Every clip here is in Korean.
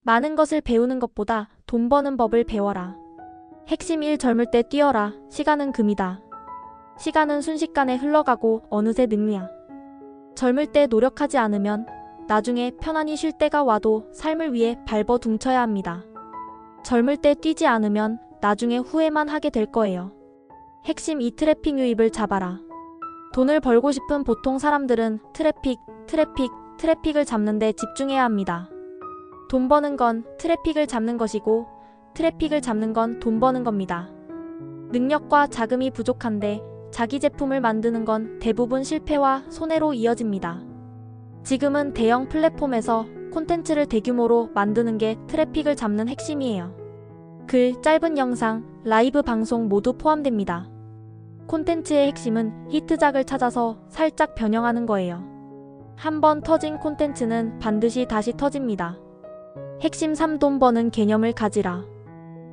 많은 것을 배우는 것보다 돈 버는 법을 배워라. 핵심 1. 젊을 때 뛰어라. 시간은 금이다. 시간은 순식간에 흘러가고 어느새 늙냐. 젊을 때 노력하지 않으면 나중에 편안히 쉴 때가 와도 삶을 위해 발버둥쳐야 합니다. 젊을 때 뛰지 않으면 나중에 후회만 하게 될 거예요. 핵심 2. 트래픽 유입을 잡아라. 돈을 벌고 싶은 보통 사람들은 트래픽을 잡는 데 집중해야 합니다. 돈 버는 건 트래픽을 잡는 것이고 트래픽을 잡는 건 돈 버는 겁니다. 능력과 자금이 부족한데 자기 제품을 만드는 건 대부분 실패와 손해로 이어집니다. 지금은 대형 플랫폼에서 콘텐츠를 대규모로 만드는 게 트래픽을 잡는 핵심이에요. 글, 짧은 영상, 라이브 방송 모두 포함됩니다. 콘텐츠의 핵심은 히트작을 찾아서 살짝 변형하는 거예요. 한번 터진 콘텐츠는 반드시 다시 터집니다. 핵심 3. 돈 버는 개념을 가지라.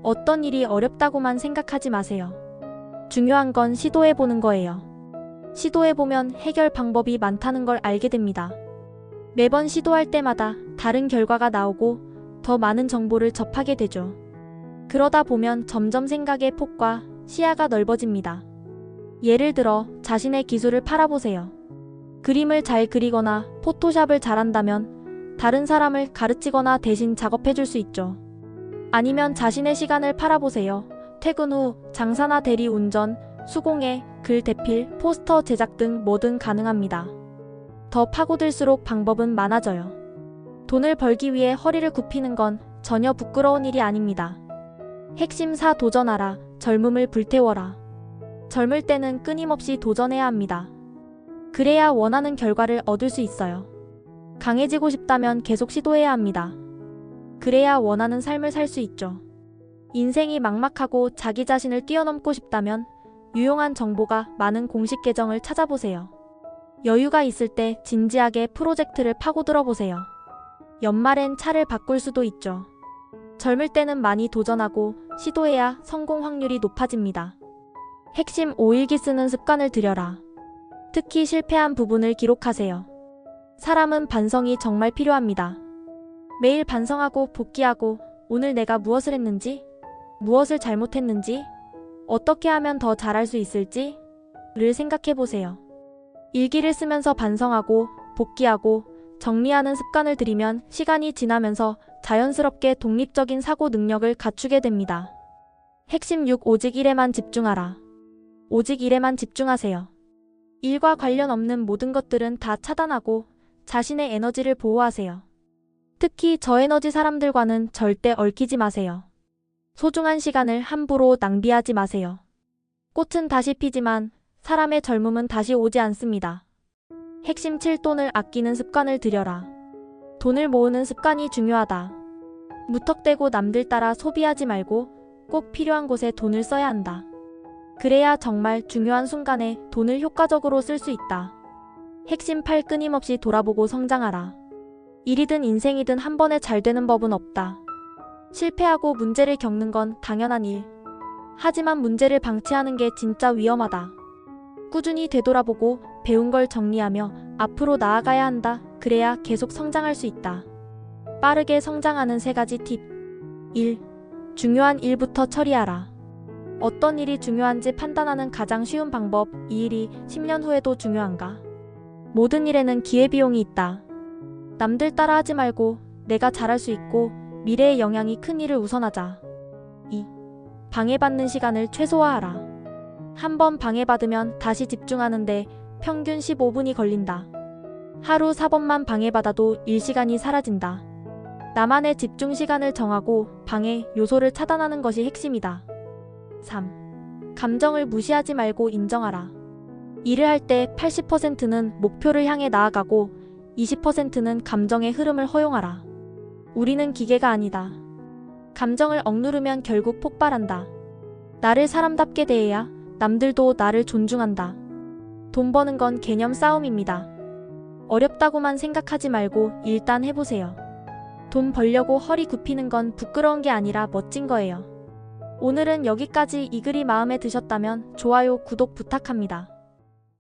어떤 일이 어렵다고만 생각하지 마세요. 중요한 건 시도해보는 거예요. 시도해보면 해결 방법이 많다는 걸 알게 됩니다. 매번 시도할 때마다 다른 결과가 나오고 더 많은 정보를 접하게 되죠. 그러다 보면 점점 생각의 폭과 시야가 넓어집니다. 예를 들어 자신의 기술을 팔아보세요. 그림을 잘 그리거나 포토샵을 잘한다면 다른 사람을 가르치거나 대신 작업해줄 수 있죠. 아니면 자신의 시간을 팔아보세요. 퇴근 후 장사나 대리 운전, 수공예, 글 대필, 포스터 제작 등 뭐든 가능합니다. 더 파고들수록 방법은 많아져요. 돈을 벌기 위해 허리를 굽히는 건 전혀 부끄러운 일이 아닙니다. 핵심 4. 도전하라. 젊음을 불태워라. 젊을 때는 끊임없이 도전해야 합니다. 그래야 원하는 결과를 얻을 수 있어요. 강해지고 싶다면 계속 시도해야 합니다. 그래야 원하는 삶을 살 수 있죠. 인생이 막막하고 자기 자신을 뛰어넘고 싶다면 유용한 정보가 많은 공식 계정을 찾아보세요. 여유가 있을 때 진지하게 프로젝트를 파고들어 보세요. 연말엔 차를 바꿀 수도 있죠. 젊을 때는 많이 도전하고 시도해야 성공 확률이 높아집니다. 핵심 5. 일기 쓰는 습관을 들여라. 특히 실패한 부분을 기록하세요. 사람은 반성이 정말 필요합니다. 매일 반성하고 복기하고 오늘 내가 무엇을 했는지, 무엇을 잘못했는지, 어떻게 하면 더 잘할 수 있을지를 생각해보세요. 일기를 쓰면서 반성하고 복기하고 정리하는 습관을 들이면 시간이 지나면서 자연스럽게 독립적인 사고 능력을 갖추게 됩니다. 핵심 6. 오직 일에만 집중하라. 오직 일에만 집중하세요. 일과 관련 없는 모든 것들은 다 차단하고 자신의 에너지를 보호하세요. 특히 저에너지 사람들과는 절대 얽히지 마세요. 소중한 시간을 함부로 낭비하지 마세요. 꽃은 다시 피지만 사람의 젊음은 다시 오지 않습니다. 핵심 7. 돈을 아끼는 습관을 들여라. 돈을 모으는 습관이 중요하다. 무턱대고 남들 따라 소비하지 말고 꼭 필요한 곳에 돈을 써야 한다. 그래야 정말 중요한 순간에 돈을 효과적으로 쓸 수 있다. 핵심 8. 끊임없이 돌아보고 성장하라. 일이든 인생이든 한 번에 잘 되는 법은 없다. 실패하고 문제를 겪는 건 당연한 일. 하지만 문제를 방치하는 게 진짜 위험하다. 꾸준히 되돌아보고 배운 걸 정리하며 앞으로 나아가야 한다. 그래야 계속 성장할 수 있다. 빠르게 성장하는 3가지 팁. 1. 중요한 일부터 처리하라. 어떤 일이 중요한지 판단하는 가장 쉬운 방법. 이 일이 10년 후에도 중요한가? 모든 일에는 기회비용이 있다. 남들 따라 하지 말고 내가 잘할 수 있고 미래의 영향이 큰 일을 우선하자. 2. 방해받는 시간을 최소화하라. 한번 방해받으면 다시 집중하는데 평균 15분이 걸린다. 하루 4번만 방해받아도 일시간이 사라진다. 나만의 집중 시간을 정하고 방해 요소를 차단하는 것이 핵심이다. 3. 감정을 무시하지 말고 인정하라. 일을 할 때 80%는 목표를 향해 나아가고 20%는 감정의 흐름을 허용하라. 우리는 기계가 아니다. 감정을 억누르면 결국 폭발한다. 나를 사람답게 대해야 남들도 나를 존중한다. 돈 버는 건 개념 싸움입니다. 어렵다고만 생각하지 말고 일단 해보세요. 돈 벌려고 허리 굽히는 건 부끄러운 게 아니라 멋진 거예요. 오늘은 여기까지. 이 글이 마음에 드셨다면 좋아요, 구독 부탁합니다.